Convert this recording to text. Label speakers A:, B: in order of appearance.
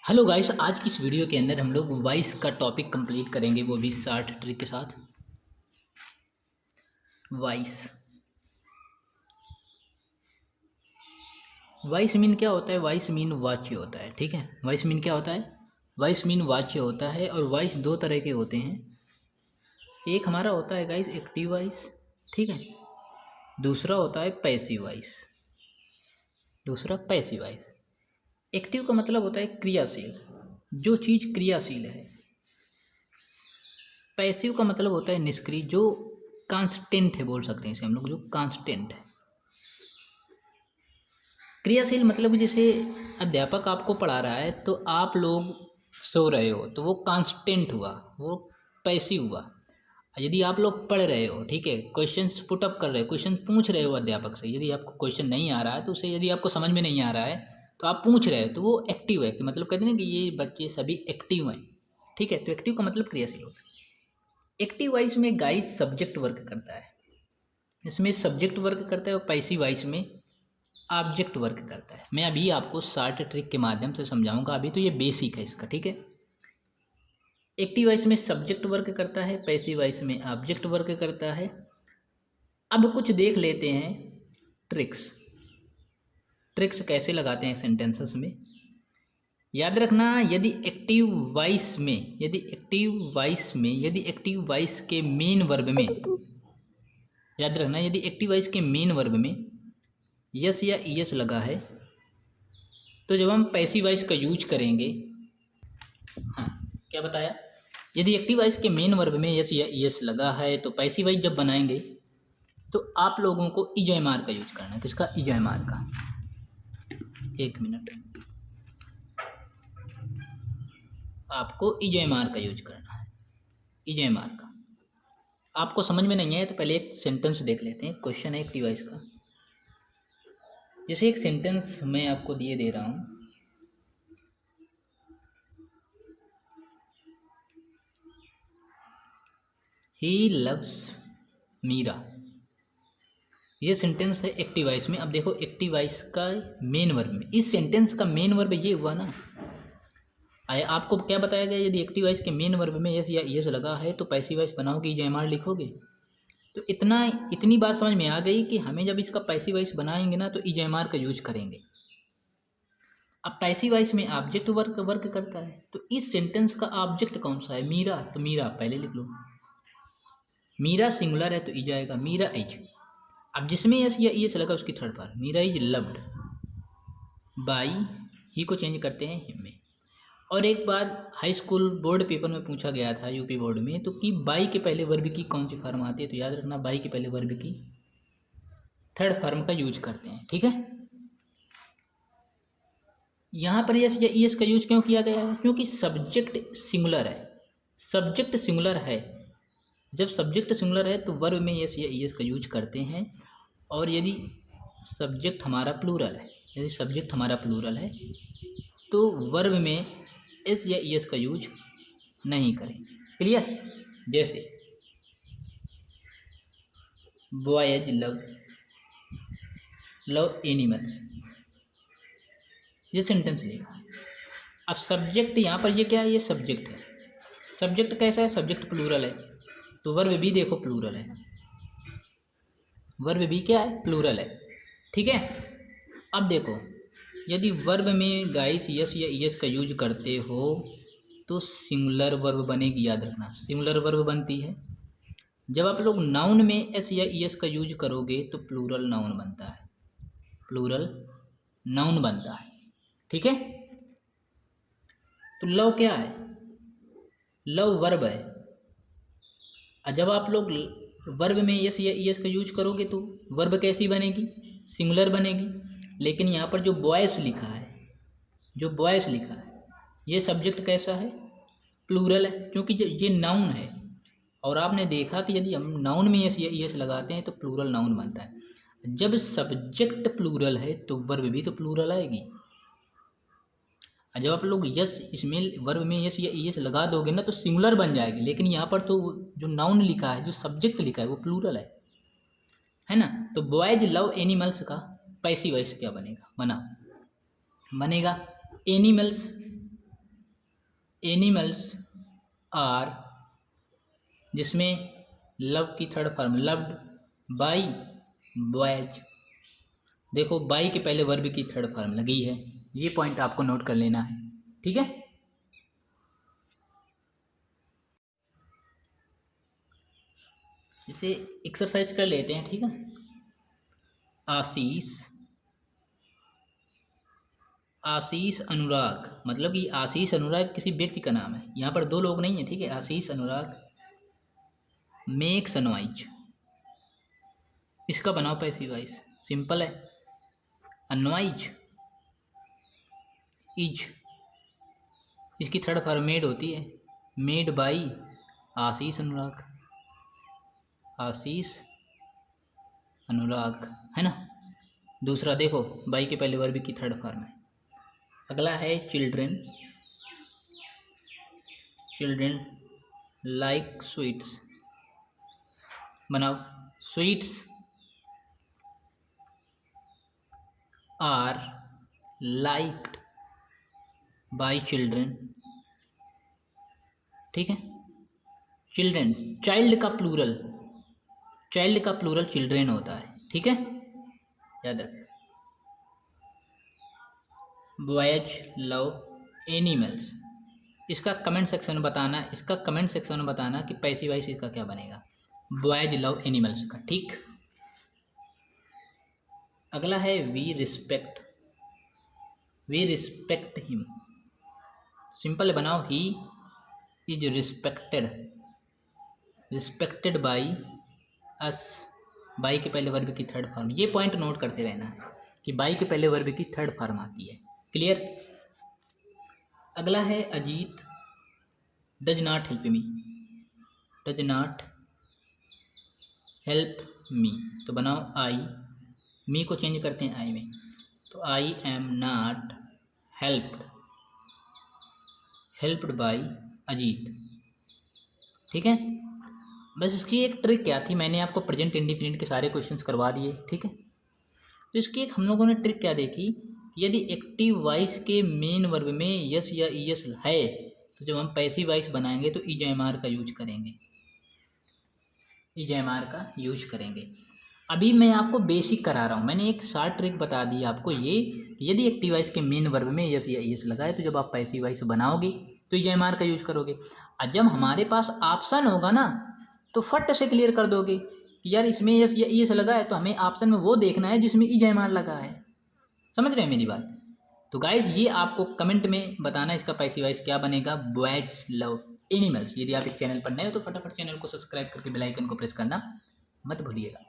A: Hello guys, आज की इस वीडियो के अंदर हम लोग वॉइस का टॉपिक कंप्लीट करेंगे, वो भी 60 ट्रिक के साथ। वॉइस वॉइस मीन क्या होता है? वॉइस मीन वाच्य होता है। ठीक है, वॉइस मीन क्या होता है? वॉइस मीन वाच्य होता है। और वॉइस दो तरह के होते हैं। एक हमारा होता है गाइस एक्टिव वॉइस, ठीक है। दूसरा होता है पैसिव वॉइस। एक्टिव का मतलब होता है क्रियाशील, जो चीज़ क्रियाशील है। पैसिव का मतलब होता है निष्क्रिय, जो कांस्टेंट है, बोल सकते हैं इसे हम लोग, जो कांस्टेंट है। क्रियाशील मतलब कि जैसे अध्यापक आपको पढ़ा रहा है तो आप लोग सो रहे हो, तो वो कांस्टेंट हुआ, वो पैसिव हुआ। यदि आप लोग पढ़ रहे हो, ठीक है, क्वेश्चंस पुटअप कर रहे हो, क्वेश्चन पूछ रहे हो अध्यापक से, यदि आपको क्वेश्चन नहीं आ रहा है तो उसे, यदि आपको समझ में नहीं आ रहा है तो आप पूछ रहे हो, तो वो एक्टिव है। कि मतलब कहते हैं ना कि ये बच्चे सभी एक्टिव हैं। ठीक है, तो एक्टिव का मतलब क्रियाशील होता है। एक्टिव वॉइस में गाइस सब्जेक्ट वर्क करता है, इसमें सब्जेक्ट वर्क करता है। और पैसिव वॉइस में ऑब्जेक्ट वर्क करता है। मैं अभी आपको शार्ट ट्रिक के माध्यम से समझाऊंगा, अभी तो ये बेसिक है इसका, ठीक है। एक्टिव वॉइस में सब्जेक्ट वर्क करता है, पैसिव वॉइस में ऑब्जेक्ट वर्क करता है। अब कुछ देख लेते हैं ट्रिक्स। ट्रिक्स कैसे लगाते हैं सेंटेंसेस में, याद रखना। यदि एक्टिव वॉइस में, यदि एक्टिव वॉइस के मेन वर्ब में, याद रखना, यदि एक्टिव वॉइस के मेन वर्ब में यस या ईएस लगा है, तो जब हम पैसिव वॉइस का यूज करेंगे, हाँ, क्या बताया, यदि एक्टिव वॉइस के मेन वर्ब में यस या ईएस लगा है तो पैसिव वॉइस जब बनाएंगे तो आप लोगों को इजयमार का यूज करना है। किसका? इजयमार का। एक मिनट, आपको इजयमार का यूज करना है। इजयमार का आपको समझ में नहीं आया तो पहले एक सेंटेंस देख लेते हैं। क्वेश्चन है एक्टिव वॉइस का। जैसे एक सेंटेंस मैं आपको दिए दे रहा हूँ, ही लव्स मीरा। ये सेंटेंस है एक्टिव वॉइस में। अब देखो एक्टिव वॉइस का मेन वर्ब में, इस सेंटेंस का मेन वर्ब ये हुआ ना। आया आपको क्या बताया गया? यदि एक्टिव वॉइस के मेन वर्ब में यस या यस लगा है तो पैसिव वॉइस बनाओगे, इजयमार लिखोगे। तो इतनी बात समझ में आ गई कि हमें जब इसका पैसिव वॉइस बनाएंगे ना तो इजयमार का यूज करेंगे। अब पैसिव वॉइस में ऑब्जेक्ट वर्क वर्क करता है, तो इस सेंटेंस का ऑब्जेक्ट कौन सा है? मीरा। तो मीरा पहले लिख लो। मीरा सिंगुलर है तो इज आएगा, मीरा इज। अब जिसमें यस या ईएस लगा उसकी third part, Meera is loved by, he को चेंज करते हैं हिम में। और एक बार हाई स्कूल बोर्ड पेपर में पूछा गया था, यूपी बोर्ड में, तो कि बाई के पहले वर्ब की कौन सी फॉर्म आती है? तो याद रखना, बाई के पहले वर्ब की थर्ड फॉर्म का यूज करते हैं, ठीक है। यहाँ पर यस या ईएस का यूज क्यों किया गया है? क्योंकि सब्जेक्ट सिंगुलर है। सब्जेक्ट सिंगुलर है, जब सब्जेक्ट सिंगुलर है तो वर्ब में यस या ईएस का यूज करते हैं। और यदि सब्जेक्ट हमारा प्लूरल है, यदि सब्जेक्ट हमारा प्लूरल है तो वर्ब में एस या ईएस का यूज नहीं करेंगे। क्लियर? जैसे बॉयज लव एनिमल्स, ये सेंटेंस लिखा। अब सब्जेक्ट यहाँ पर ये क्या है? ये सब्जेक्ट है। सब्जेक्ट कैसा है? सब्जेक्ट प्लूरल है, तो वर्ब भी देखो प्लूरल है। वर्ब भी क्या है? प्लूरल है, ठीक है। अब देखो, यदि वर्ब में गाइस यस या ईएस का यूज करते हो तो सिंगुलर वर्ब बनेगी। याद रखना, सिंगुलर वर्ब बनती है। जब आप लोग नाउन में एस या ईएस का यूज करोगे तो प्लूरल नाउन बनता है, प्लूरल नाउन बनता है, ठीक है। तो लव क्या है? लव वर्ब है। और जब आप लोग वर्ब में यस या ईएस का यूज करोगे तो वर्ब कैसी बनेगी? सिंगुलर बनेगी। लेकिन यहाँ पर जो बॉयस लिखा है, जो बॉयस लिखा है, ये सब्जेक्ट कैसा है? प्लूरल है, क्योंकि ये नाउन है। और आपने देखा कि यदि हम नाउन में यस या ईएस लगाते हैं तो प्लूरल नाउन बनता है। जब सब्जेक्ट प्लूरल है तो वर्ब भी तो प्लूरल आएगी। और जब आप लोग यस, इसमें वर्ब में यस या ईएस लगा दोगे ना तो सिंगुलर बन जाएगी। लेकिन यहाँ पर तो जो नाउन लिखा है, जो सब्जेक्ट लिखा है, वो प्लूरल है ना। तो बॉयज लव एनिमल्स का पैसिव वॉइस क्या बनेगा? बनेगा एनिमल्स, एनिमल्स आर, जिसमें लव की third form loved by boys. देखो बाई के पहले वर्ब की थर्ड फॉर्म लगी है, ये पॉइंट आपको नोट कर लेना है, ठीक है। इसे एक्सरसाइज कर लेते हैं, ठीक है। आशीष, आशीष अनुराग, मतलब कि आशीष अनुराग किसी व्यक्ति का नाम है, यहाँ पर दो लोग नहीं है, ठीक है। आशीष अनुराग मेक्स अनवाइज, इसका बनाओ पैसिव वॉइस, सिंपल है। अनवाइज इज, इसकी थर्ड फॉर्म मेड होती है, मेड बाई आशीष अनुराग, आशीष अनुराग, है ना। दूसरा देखो बाई के पहले वर्ब की थर्ड फॉर्म है। अगला है चिल्ड्रेन, चिल्ड्रेन लाइक स्वीट्स, बनाओ sweets are liked by children, ठीक है। चिल्ड्रेन, चाइल्ड का प्लूरल, चाइल्ड का प्लूरल चिल्ड्रेन होता है, ठीक है, याद रख। बॉयज लव एनिमल्स, इसका कमेंट सेक्शन में बताना, इसका कमेंट सेक्शन में बताना कि पैसिव वॉइस इसका क्या बनेगा, बॉयज लव एनिमल्स का, ठीक। अगला है we respect, we respect him, simple बनाओ he is respected, respected by us, by के पहले वर्ब की थर्ड फॉर्म, ये पॉइंट नोट करते रहना है कि बाई के पहले वर्ब की थर्ड फॉर्म आती है, क्लियर। अगला है Ajit does not help me, does not help me, तो बनाओ आई, मी को चेंज करते हैं आई में, तो I am not helped, helped by Ajit, ठीक है। बस इसकी एक ट्रिक क्या थी, मैंने आपको प्रेजेंट इंडिफिनिट के सारे क्वेश्चंस करवा दिए, ठीक है। तो इसकी एक हम लोगों ने ट्रिक क्या देखी, यदि एक्टिव वॉइस के मेन वर्ब में यस या ईएस है तो जब हम पैसिव वॉइस बनाएंगे तो ईजेएमआर का यूज करेंगे, ईजेएमआर का यूज करेंगे। अभी मैं आपको बेसिक करा रहा हूँ, मैंने एक शॉर्ट ट्रिक बता दी आपको, ये यदि एक्टिव वॉइस के मेन वर्ब में यस या ईएस लगा है तो जब आप पैसिव वॉइस बनाओगे तो ईजेएमआर का यूज करोगे, और जब हमारे पास ऑप्शन होगा ना तो फट से क्लियर कर दोगे कि यार इसमें यस या ईएस लगा है, तो हमें ऑप्शन में वो देखना है जिसमें ईजेएमआर लगा है, समझ रहे हैं मेरी बात। तो गाइज ये आपको कमेंट में बताना इसका पैसिव वॉइस क्या बनेगा, बॉयज लव एनिमल्स। यदि आप इस चैनल पर नए हो तो फटाफट चैनल को सब्सक्राइब करके बेल आइकन को प्रेस करना मत भूलिएगा।